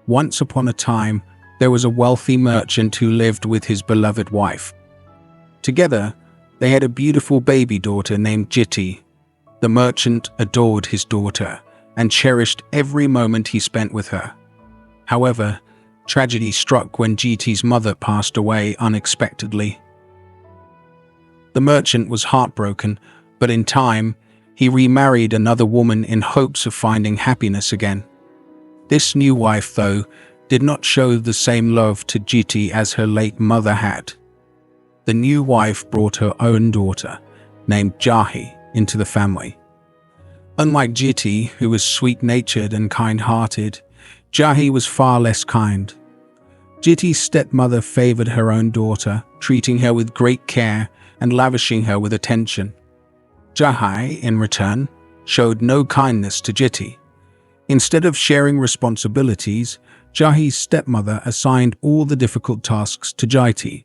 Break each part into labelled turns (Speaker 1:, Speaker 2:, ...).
Speaker 1: Once upon a time, there was a wealthy merchant who lived with his beloved wife. Together, they had a beautiful baby daughter named Jiti. The merchant adored his daughter and cherished every moment he spent with her. However, tragedy struck when Jiti's mother passed away unexpectedly. The merchant was heartbroken, but in time, he remarried another woman in hopes of finding happiness again. This new wife, though, did not show the same love to Jiti as her late mother had. The new wife brought her own daughter, named Jahi, into the family. Unlike Jiti, who was sweet-natured and kind-hearted, Jahi was far less kind. Jiti's stepmother favored her own daughter, treating her with great care and lavishing her with attention. Jahi, in return, showed no kindness to Jiti. Instead of sharing responsibilities, Jahi's stepmother assigned all the difficult tasks to Jiti.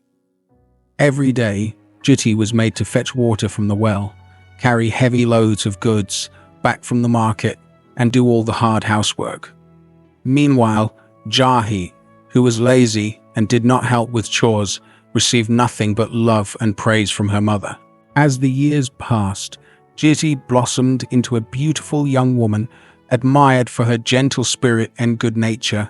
Speaker 1: Every day, Jiti was made to fetch water from the well, carry heavy loads of goods back from the market, and do all the hard housework. Meanwhile, Jahi, who was lazy and did not help with chores, received nothing but love and praise from her mother. As the years passed, Jiti blossomed into a beautiful young woman, admired for her gentle spirit and good nature.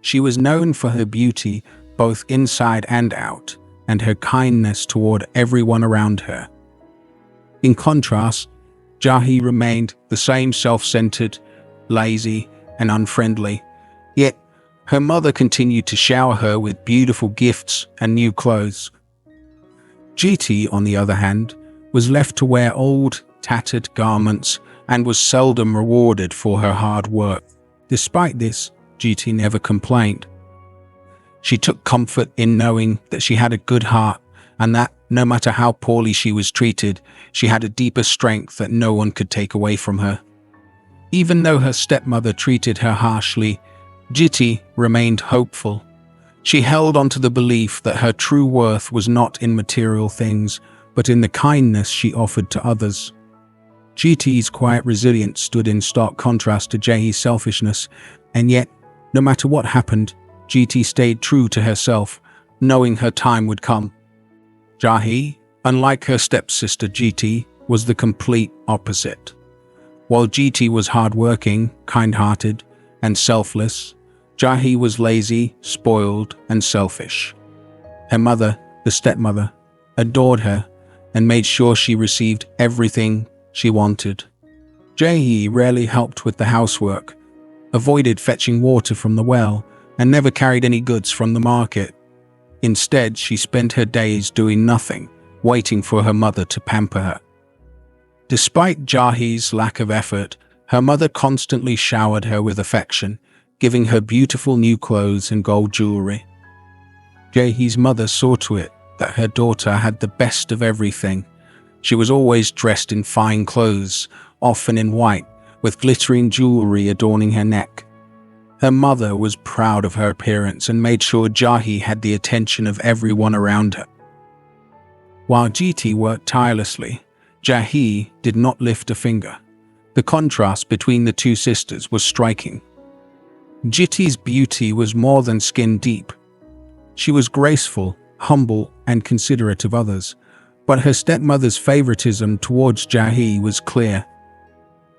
Speaker 1: She was known for her beauty, both inside and out, and her kindness toward everyone around her. In contrast, Jahi remained the same self-centered, lazy, and unfriendly, yet her mother continued to shower her with beautiful gifts and new clothes. Jiti, on the other hand, was left to wear old, tattered garments and was seldom rewarded for her hard work. Despite this, Jiti never complained. She took comfort in knowing that she had a good heart and that, no matter how poorly she was treated, she had a deeper strength that no one could take away from her. Even though her stepmother treated her harshly, Jiti remained hopeful. She held on to the belief that her true worth was not in material things, but in the kindness she offered to others. Jiti's quiet resilience stood in stark contrast to Jahi's selfishness, and yet, no matter what happened, Jiti stayed true to herself, knowing her time would come. Jahi, unlike her stepsister Jiti, was the complete opposite. While Jiti was hardworking, kind-hearted, and selfless, Jahi was lazy, spoiled, and selfish. Her mother, the stepmother, adored her and made sure she received everything she wanted. Jahi rarely helped with the housework, avoided fetching water from the well, and never carried any goods from the market. Instead, she spent her days doing nothing, waiting for her mother to pamper her. Despite Jahi's lack of effort, her mother constantly showered her with affection, giving her beautiful new clothes and gold jewelry. Jahi's mother saw to it that her daughter had the best of everything. She was always dressed in fine clothes, often in white, with glittering jewelry adorning her neck. Her mother was proud of her appearance and made sure Jahi had the attention of everyone around her. While Jiti worked tirelessly, Jahi did not lift a finger. The contrast between the two sisters was striking. Jiti's beauty was more than skin deep. She was graceful, humble, and considerate of others, but her stepmother's favoritism towards Jahi was clear.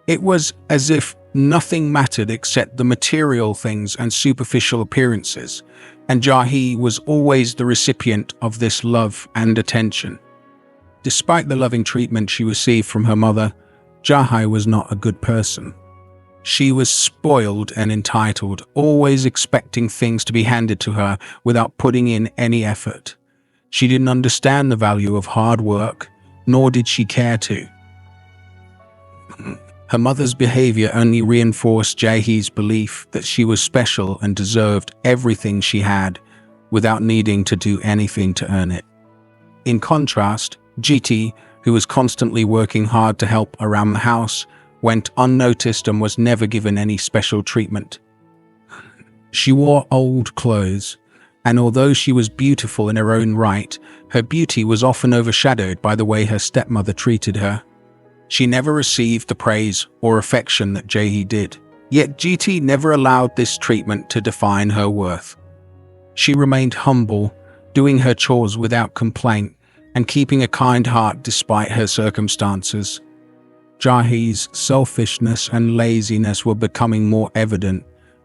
Speaker 1: It was as if nothing mattered except the material things and superficial appearances, and Jahi was always the recipient of this love and attention. Despite the loving treatment she received from her mother, Jahi was not a good person. She was spoiled and entitled, always expecting things to be handed to her without putting in any effort. She didn't understand the value of hard work, nor did she care to. Her mother's behavior only reinforced Jahi's belief that she was special and deserved everything she had, without needing to do anything to earn it. In contrast, Jiti, who was constantly working hard to help around the house, went unnoticed and was never given any special treatment. She wore old clothes, and although she was beautiful in her own right, her beauty was often overshadowed by the way her stepmother treated her. She never received the praise or affection that Jahi did. Yet GT never allowed this treatment to define her worth. She remained humble, doing her chores without complaint and keeping a kind heart despite her circumstances. Jahi's selfishness and laziness were becoming more evident,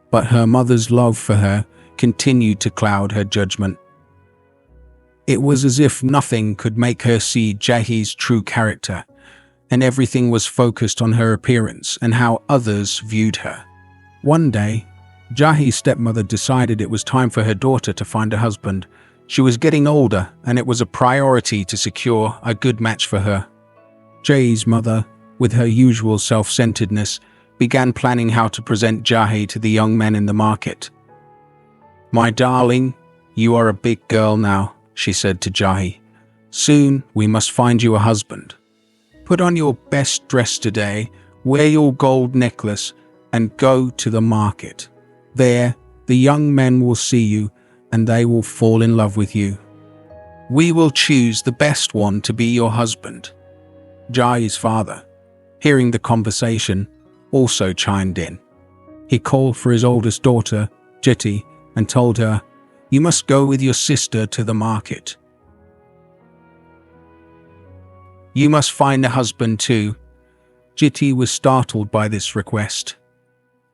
Speaker 1: but her mother's love for her continued to cloud her judgment. It was as if nothing could make her see Jahi's true character, and everything was focused on her appearance and how others viewed her. One day, Jahi's stepmother decided it was time for her daughter to find a husband. She was getting older, and it was a priority to secure a good match for her. Jahi's mother, with her usual self-centeredness, began planning how to present Jahi to the young men in the market. "My darling, you are a big girl now," she said to Jahi. "Soon we must find you a husband. Put on your best dress today, wear your gold necklace, and go to the market. There, the young men will see you, and they will fall in love with you. We will choose the best one to be your husband." Jahi's father, hearing the conversation, also chimed in. He called for his oldest daughter, Jiti, and told her, "You must go with your sister to the market. You must find a husband too." Jiti was startled by this request.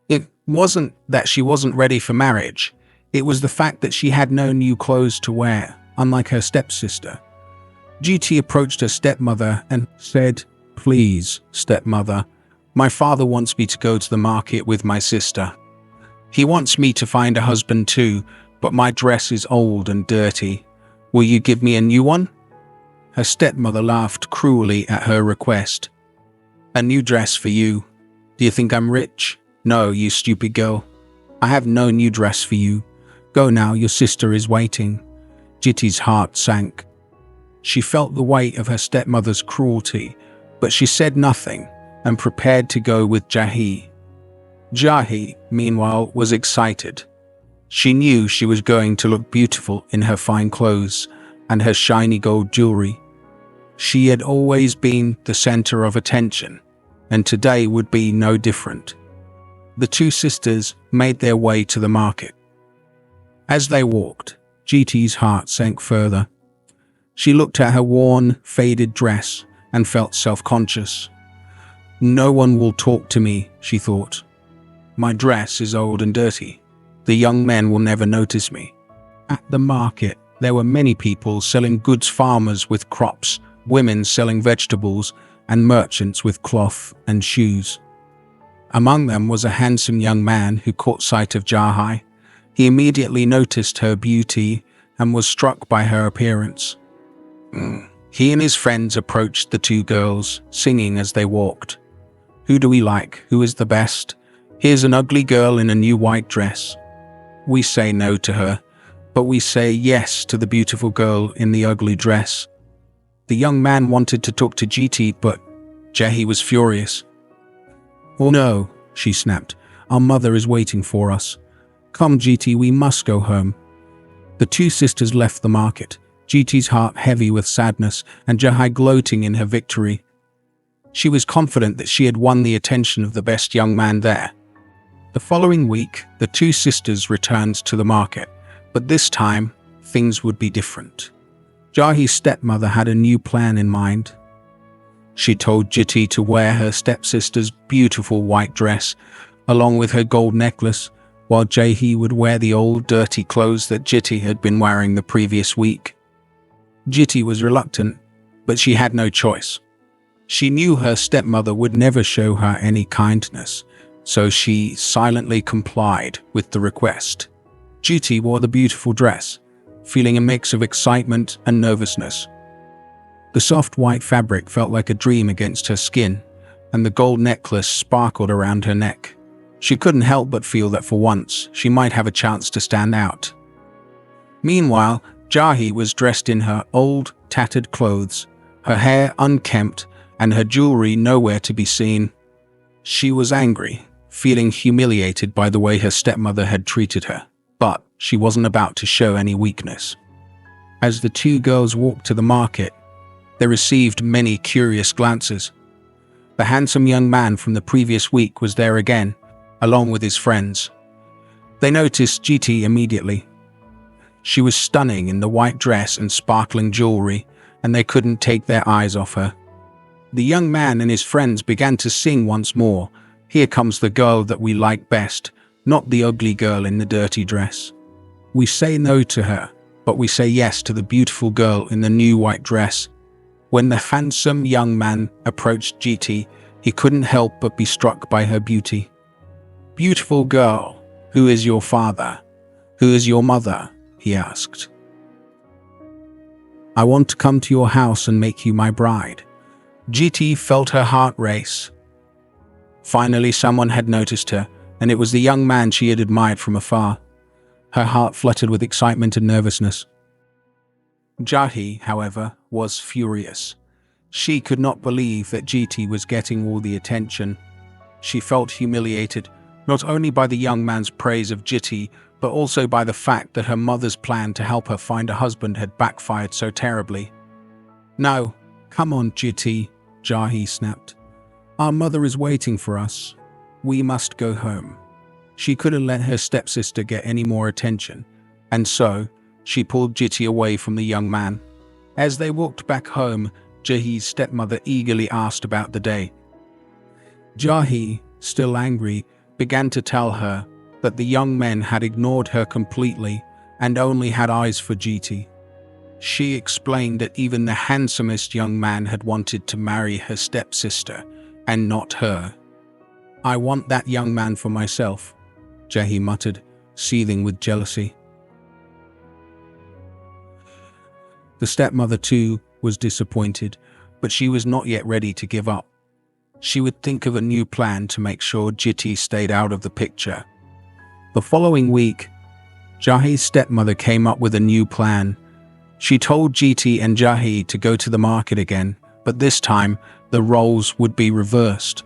Speaker 1: It wasn't that she wasn't ready for marriage. It was the fact that she had no new clothes to wear, unlike her stepsister. Jiti approached her stepmother and said, "Please, stepmother, my father wants me to go to the market with my sister. He wants me to find a husband too, but my dress is old and dirty. Will you give me a new one?" Her stepmother laughed cruelly at her request. "A new dress for you? Do you think I'm rich? No, you stupid girl. I have no new dress for you. Go now, your sister is waiting." Jiti's heart sank. She felt the weight of her stepmother's cruelty, but she said nothing and prepared to go with Jahi. Jahi, meanwhile, was excited. She knew she was going to look beautiful in her fine clothes and her shiny gold jewelry. She had always been the center of attention, and today would be no different. The two sisters made their way to the market. As they walked, Jiti's heart sank further. She looked at her worn, faded dress and felt self-conscious. "No one will talk to me," she thought. "My dress is old and dirty. The young men will never notice me." At the market, there were many people selling goods, farmers with crops, women selling vegetables, and merchants with cloth and shoes. Among them was a handsome young man who caught sight of Jahi. He immediately noticed her beauty and was struck by her appearance. He and his friends approached the two girls, singing as they walked. "Who do we like? Who is the best? Here's an ugly girl in a new white dress. We say no to her, but we say yes to the beautiful girl in the ugly dress." The young man wanted to talk to Jiti, but Jahi was furious. "Oh no," she snapped. "Our mother is waiting for us. Come, Jiti, we must go home." The two sisters left the market, Jiti's heart heavy with sadness and Jahi gloating in her victory. She was confident that she had won the attention of the best young man there. The following week, the two sisters returned to the market, but this time, things would be different. Jahi's stepmother had a new plan in mind. She told Jiti to wear her stepsister's beautiful white dress, along with her gold necklace, while Jahi would wear the old dirty clothes that Jiti had been wearing the previous week. Jiti was reluctant, but she had no choice. She knew her stepmother would never show her any kindness, so she silently complied with the request. Jiti wore the beautiful dress, feeling a mix of excitement and nervousness. The soft white fabric felt like a dream against her skin, and the gold necklace sparkled around her neck. She couldn't help but feel that for once, she might have a chance to stand out. Meanwhile, Jahi was dressed in her old, tattered clothes, her hair unkempt, and her jewelry nowhere to be seen. She was angry, feeling humiliated by the way her stepmother had treated her, but she wasn't about to show any weakness. As the two girls walked to the market, they received many curious glances. The handsome young man from the previous week was there again, along with his friends. They noticed GT immediately. She was stunning in the white dress and sparkling jewelry, and they couldn't take their eyes off her. The young man and his friends began to sing once more, "Here comes the girl that we like best, not the ugly girl in the dirty dress." We say no to her, but we say yes to the beautiful girl in the new white dress. When the handsome young man approached GT, he couldn't help but be struck by her beauty. "Beautiful girl, who is your father? Who is your mother?" he asked. "I want to come to your house and make you my bride." GT felt her heart race. Finally, someone had noticed her, and it was the young man she had admired from afar. Her heart fluttered with excitement and nervousness. Jahi, however, was furious. She could not believe that GT was getting all the attention. She felt humiliated, not only by the young man's praise of GT, but also by the fact that her mother's plan to help her find a husband had backfired so terribly. "No, come on, GT," Jahi snapped. "Our mother is waiting for us. We must go home." She couldn't let her stepsister get any more attention, and so she pulled GT away from the young man. As they walked back home, Jahi's stepmother eagerly asked about the day. Jahi, still angry, began to tell her that the young men had ignored her completely and only had eyes for GT. She explained that even the handsomest young man had wanted to marry her stepsister, and not her. "I want that young man for myself," Jahi muttered, seething with jealousy. The stepmother, too, was disappointed, but she was not yet ready to give up. She would think of a new plan to make sure GT stayed out of the picture. The following week, Jahi's stepmother came up with a new plan. She told GT and Jahi to go to the market again, but this time the roles would be reversed.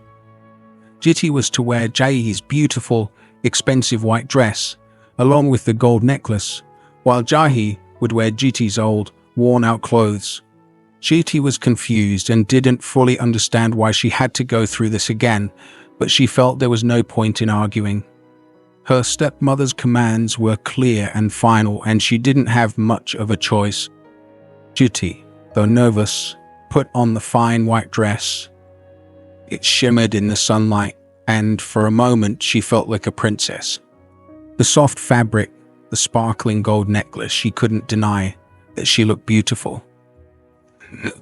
Speaker 1: GT was to wear Jahi's beautiful, expensive white dress, along with the gold necklace, while Jahi would wear GT's old, worn-out clothes. GT was confused and didn't fully understand why she had to go through this again, but she felt there was no point in arguing. Her stepmother's commands were clear and final, and she didn't have much of a choice. GT, though nervous, put on the fine white dress. It shimmered in the sunlight, and for a moment she felt like a princess. The soft fabric, the sparkling gold necklace, she couldn't deny that she looked beautiful.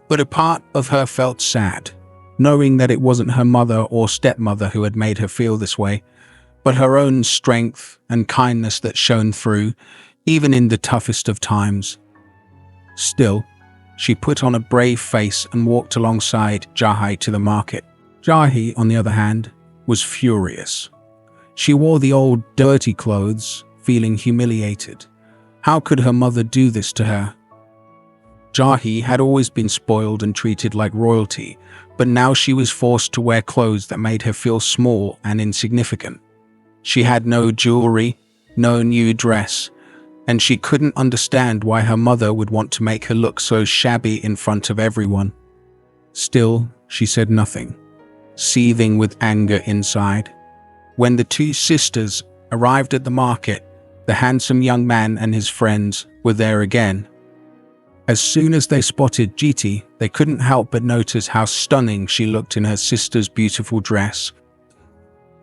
Speaker 1: But a part of her felt sad, knowing that it wasn't her mother or stepmother who had made her feel this way, but her own strength and kindness that shone through, even in the toughest of times. Still, she put on a brave face and walked alongside Jahi to the market. Jahi, on the other hand, was furious. She wore the old, dirty clothes, feeling humiliated. How could her mother do this to her? Jahi had always been spoiled and treated like royalty, but now she was forced to wear clothes that made her feel small and insignificant. She had no jewelry, no new dress, and she couldn't understand why her mother would want to make her look so shabby in front of everyone. Still, she said nothing, seething with anger inside. When the two sisters arrived at the market, the handsome young man and his friends were there again. As soon as they spotted GT, they couldn't help but notice how stunning she looked in her sister's beautiful dress.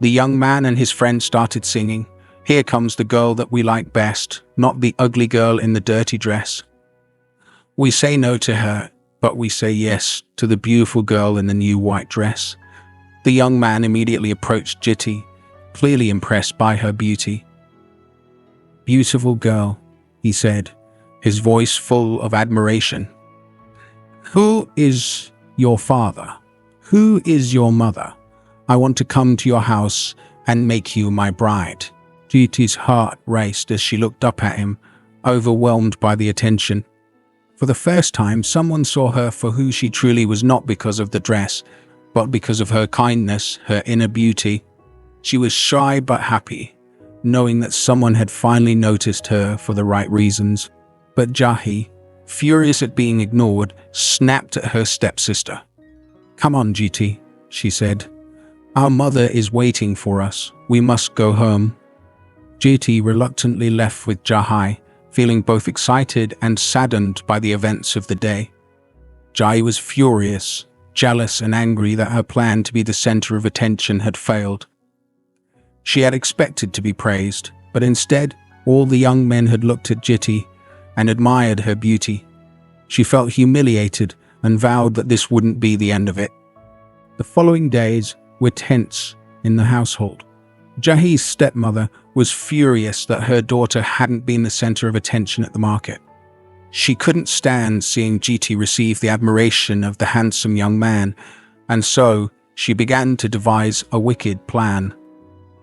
Speaker 1: The young man and his friend started singing, "Here comes the girl that we like best, not the ugly girl in the dirty dress." We say no to her, but we say yes to the beautiful girl in the new white dress. The young man immediately approached GT, clearly impressed by her beauty. "Beautiful girl," he said, his voice full of admiration. "Who is your father? Who is your mother? I want to come to your house and make you my bride." GT's heart raced as she looked up at him, overwhelmed by the attention. For the first time, someone saw her for who she truly was, not because of the dress, but because of her kindness, her inner beauty. She was shy but happy, knowing that someone had finally noticed her for the right reasons. But Jahi, furious at being ignored, snapped at her stepsister. "Come on, GT," she said. Our mother is waiting for us. We must go home. Jiti reluctantly left with Jahai, feeling both excited and saddened by the events of the day. Jai was furious, jealous and angry that her plan to be the center of attention had failed. She had expected to be praised, but instead, all the young men had looked at Jiti and admired her beauty. She felt humiliated and vowed that this wouldn't be the end of it. The following days were tense in the household. Jahi's stepmother was furious that her daughter hadn't been the center of attention at the market. She couldn't stand seeing Jiti receive the admiration of the handsome young man, and so she began to devise a wicked plan.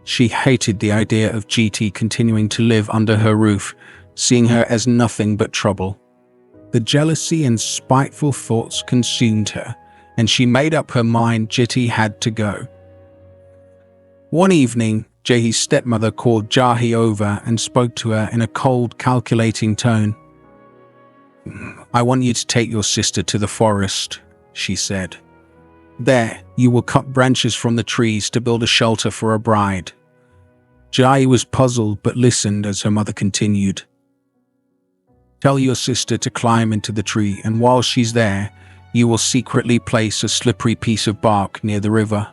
Speaker 1: She hated the idea of Jiti continuing to live under her roof, seeing her as nothing but trouble. The jealousy and spiteful thoughts consumed her, and she made up her mind Jiti had to go. One evening, Jahi's stepmother called Jahi over and spoke to her in a cold, calculating tone. "I want you to take your sister to the forest," she said. "There, you will cut branches from the trees to build a shelter for a bride." Jahi was puzzled but listened as her mother continued. "Tell your sister to climb into the tree, and while she's there, you will secretly place a slippery piece of bark near the river.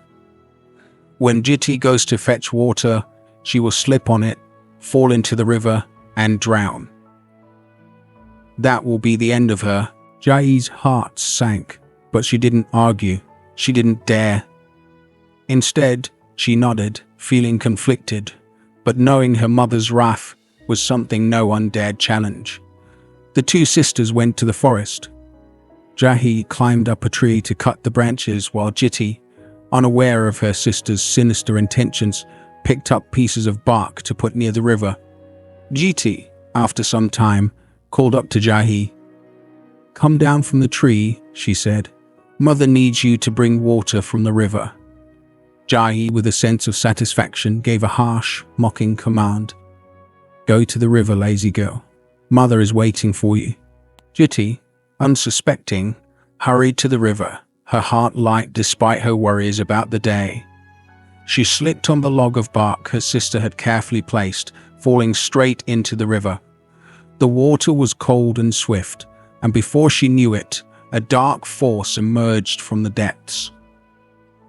Speaker 1: When Jiti goes to fetch water, she will slip on it, fall into the river, and drown. That will be the end of her." Jahi's heart sank, but she didn't argue. She didn't dare. Instead, she nodded, feeling conflicted, but knowing her mother's wrath was something no one dared challenge. The two sisters went to the forest. Jahi climbed up a tree to cut the branches while Jiti, unaware of her sister's sinister intentions, picked up pieces of bark to put near the river. Jiti, after some time, called up to Jahi. "Come down from the tree," she said. "Mother needs you to bring water from the river." Jahi, with a sense of satisfaction, gave a harsh, mocking command. "Go to the river, lazy girl. Mother is waiting for you." Jiti, unsuspecting, hurried to the river, her heart light despite her worries about the day. She slipped on the log of bark her sister had carefully placed, falling straight into the river. The water was cold and swift, and before she knew it, a dark force emerged from the depths.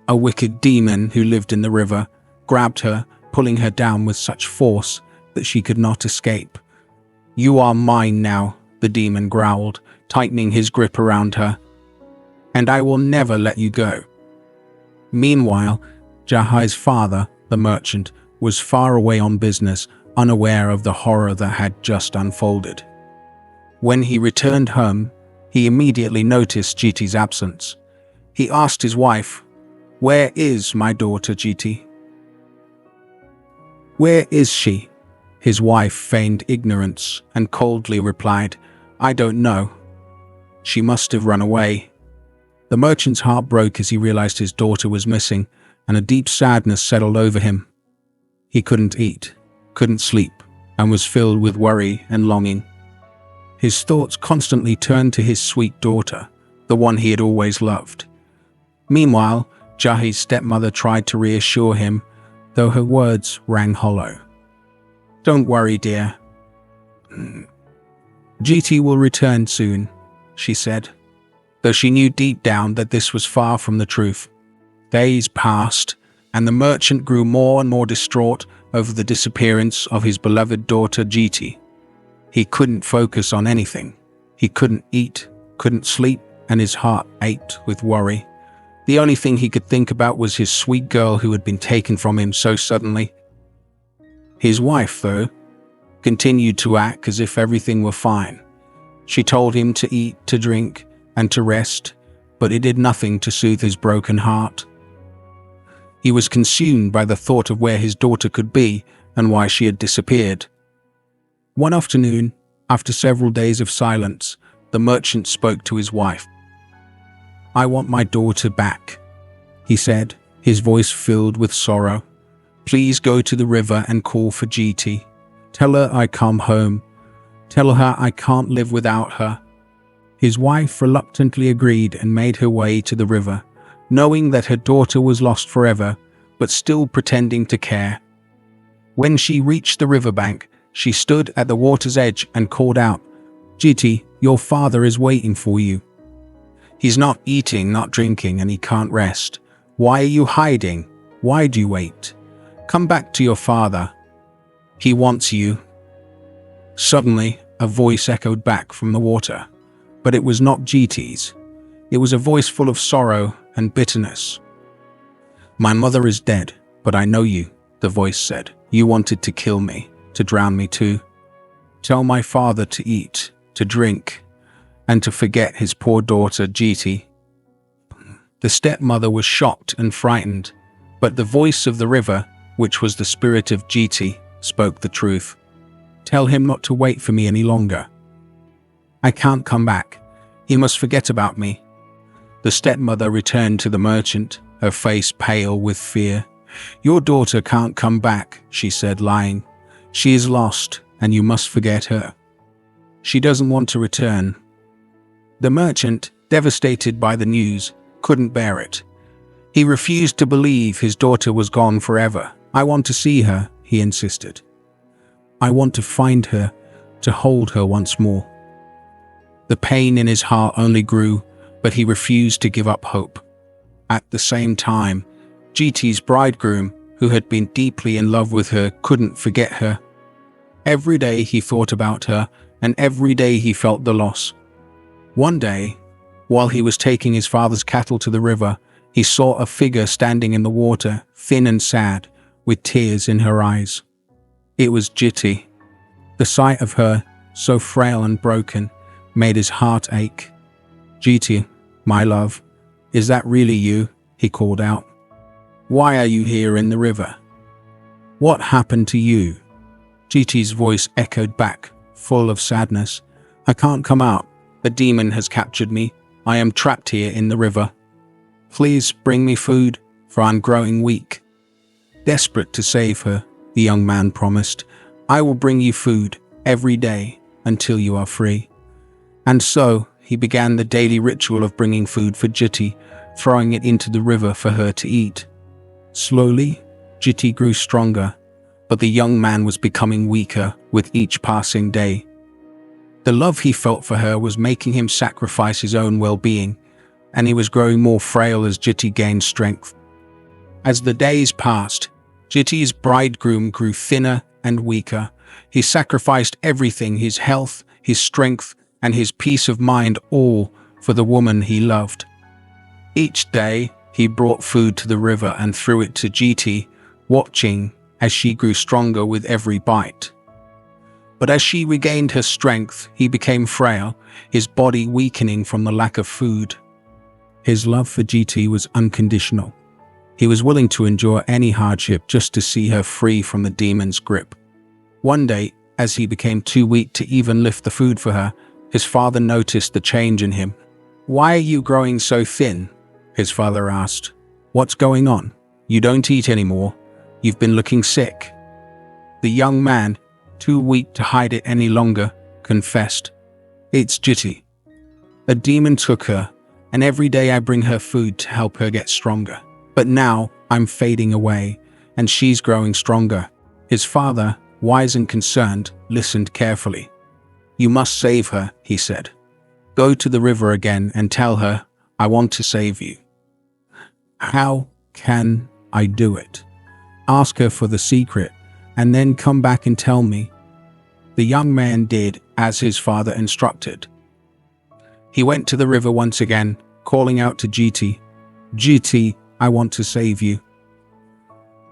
Speaker 1: A wicked demon who lived in the river grabbed her, pulling her down with such force that she could not escape. "You are mine now," the demon growled, tightening his grip around her. "And I will never let you go." Meanwhile, Jahai's father, the merchant, was far away on business, unaware of the horror that had just unfolded. When he returned home, he immediately noticed Jiti's absence. He asked his wife, "Where is my daughter Jiti?" "Where is she?" His wife feigned ignorance and coldly replied, "I don't know. She must have run away." The merchant's heart broke as he realized his daughter was missing, and a deep sadness settled over him. He couldn't eat, couldn't sleep, and was filled with worry and longing. His thoughts constantly turned to his sweet daughter, the one he had always loved. Meanwhile, Jahi's stepmother tried to reassure him, though her words rang hollow. "Don't worry, dear. Jiti will return soon," she said, though she knew deep down that this was far from the truth. Days passed, and the merchant grew more and more distraught over the disappearance of his beloved daughter Jiti. He couldn't focus on anything. He couldn't eat, couldn't sleep, and his heart ached with worry. The only thing he could think about was his sweet girl who had been taken from him so suddenly. His wife, though, continued to act as if everything were fine. She told him to eat, to drink, and to rest, but it did nothing to soothe his broken heart. He was consumed by the thought of where his daughter could be and why she had disappeared. One afternoon, after several days of silence, the merchant spoke to his wife. "I want my daughter back," he said, his voice filled with sorrow. "Please go to the river and call for Jiti. Tell her I come home. Tell her I can't live without her." His wife reluctantly agreed and made her way to the river, knowing that her daughter was lost forever, but still pretending to care. When she reached the riverbank, she stood at the water's edge and called out, "Jiti, your father is waiting for you. He's not eating, not drinking, and he can't rest. Why are you hiding? Why do you wait? Come back to your father. He wants you." Suddenly, a voice echoed back from the water, but it was not Jiti's. It was a voice full of sorrow and bitterness. "My mother is dead, but I know you," the voice said. "You wanted to kill me, to drown me too. Tell my father to eat, to drink, and to forget his poor daughter Jiti." The stepmother was shocked and frightened, but the voice of the river, which was the spirit of Jiti, spoke the truth. "Tell him not to wait for me any longer. I can't come back. He must forget about me." The stepmother returned to the merchant, her face pale with fear. "Your daughter can't come back," she said, lying. "She is lost, and you must forget her. She doesn't want to return." The merchant, devastated by the news, couldn't bear it. He refused to believe his daughter was gone forever. "I want to see her," he insisted. "I want to find her, to hold her once more." The pain in his heart only grew, but he refused to give up hope. At the same time, Jiti's bridegroom, who had been deeply in love with her, couldn't forget her. Every day he thought about her, and every day he felt the loss. One day, while he was taking his father's cattle to the river, he saw a figure standing in the water, thin and sad, with tears in her eyes. It was Jiti. The sight of her, so frail and broken, made his heart ache. "Jiti, my love, is that really you?" he called out. "Why are you here in the river? What happened to you?" Jiti's voice echoed back, full of sadness. "I can't come out. The demon has captured me. I am trapped here in the river. Please bring me food, for I'm growing weak." Desperate to save her, the young man promised, "I will bring you food every day until you are free." And so he began the daily ritual of bringing food for Jiti, throwing it into the river for her to eat. Slowly, Jiti grew stronger, but the young man was becoming weaker with each passing day. The love he felt for her was making him sacrifice his own well-being, and he was growing more frail as Jiti gained strength. As the days passed, Jiti's bridegroom grew thinner and weaker. He sacrificed everything, his health, his strength, and his peace of mind, all for the woman he loved. Each day, he brought food to the river and threw it to Jiti, watching as she grew stronger with every bite. But as she regained her strength, he became frail, his body weakening from the lack of food. His love for Jiti was unconditional. He was willing to endure any hardship just to see her free from the demon's grip. One day, as he became too weak to even lift the food for her, his father noticed the change in him. "Why are you growing so thin?" his father asked. "What's going on? You don't eat anymore. You've been looking sick." The young man, too weak to hide it any longer, confessed, "It's Jiti. A demon took her, and every day I bring her food to help her get stronger. But now I'm fading away, and she's growing stronger." His father, wise and concerned, listened carefully. "You must save her," he said. "Go to the river again and tell her, I want to save you." "How can I do it?" "Ask her for the secret, and then come back and tell me." The young man did as his father instructed. He went to the river once again, calling out to Jiti, "Jiti, I want to save you."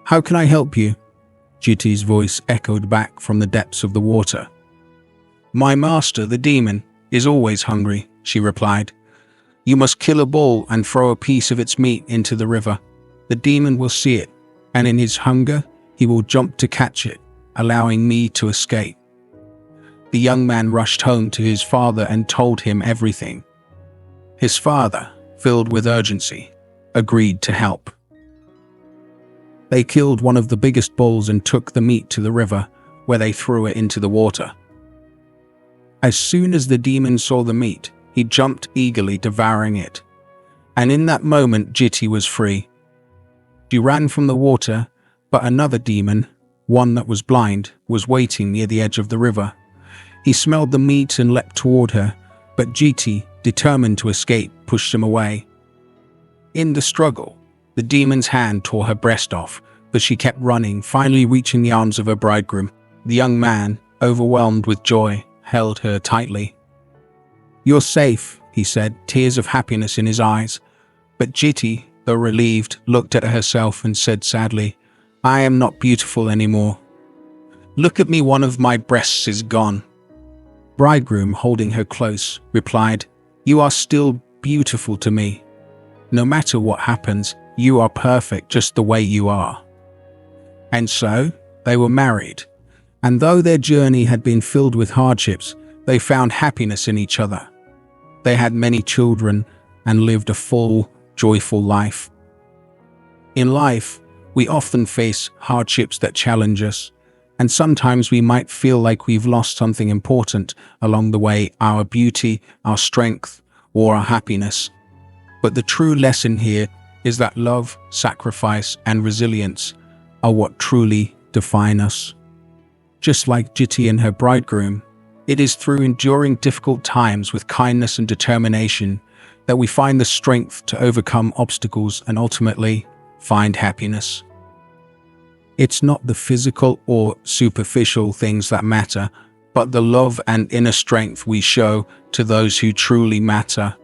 Speaker 1: "How can I help you?" Jiti's voice echoed back from the depths of the water. "My master, the demon, is always hungry," she replied. "You must kill a bull and throw a piece of its meat into the river. The demon will see it, and in his hunger, he will jump to catch it, allowing me to escape." The young man rushed home to his father and told him everything. His father, filled with urgency, agreed to help. They killed one of the biggest bulls and took the meat to the river, where they threw it into the water. As soon as the demon saw the meat, he jumped eagerly, devouring it. And in that moment, Jiti was free. She ran from the water, but another demon, one that was blind, was waiting near the edge of the river. He smelled the meat and leapt toward her, but Jiti, determined to escape, pushed him away. In the struggle, the demon's hand tore her breast off, but she kept running, finally reaching the arms of her bridegroom. The young man, overwhelmed with joy, held her tightly. "You're safe," he said, tears of happiness in his eyes. But Jiti, though relieved, looked at herself and said sadly, "I am not beautiful anymore. Look at me, one of my breasts is gone." Bridegroom, holding her close, replied, "You are still beautiful to me. No matter what happens, you are perfect just the way you are." And so, they were married. And though their journey had been filled with hardships, they found happiness in each other. They had many children and lived a full, joyful life. In life, we often face hardships that challenge us, and sometimes we might feel like we've lost something important along the way, our beauty, our strength, or our happiness. But the true lesson here is that love, sacrifice, and resilience are what truly define us. Just like Jiti and her bridegroom, it is through enduring difficult times with kindness and determination that we find the strength to overcome obstacles and ultimately find happiness. It's not the physical or superficial things that matter, but the love and inner strength we show to those who truly matter.